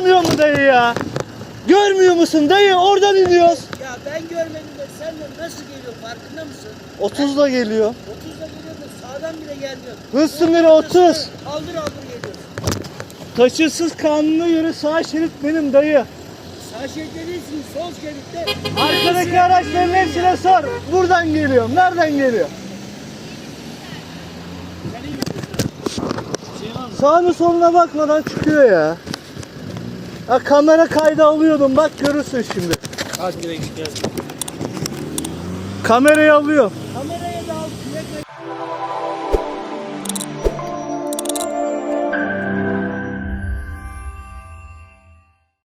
görmüyor mu dayı ya? Görmüyor musun dayı? Oradan iniyoruz. Ya ben görmedim de sen de nasıl geliyor farkında mısın? 30'la geliyor. 30'da geliyor da sağdan bile gelmiyor. Hız sınırı 30. Aldır aldır geliyor. Taşırsız kanuna göre sağ şerit benim dayı. Sağ şeritte değilsin, sol şeritte. Arkadaki araçların hepsine sor. Buradan geliyor. Nereden geliyor? Sağına soluna bakmadan çıkıyor ya. Ha, kamera kaydı alıyordum. Bak görürsün şimdi. Hadi direkt gel. Kamerayı alıyorum. Kamerayı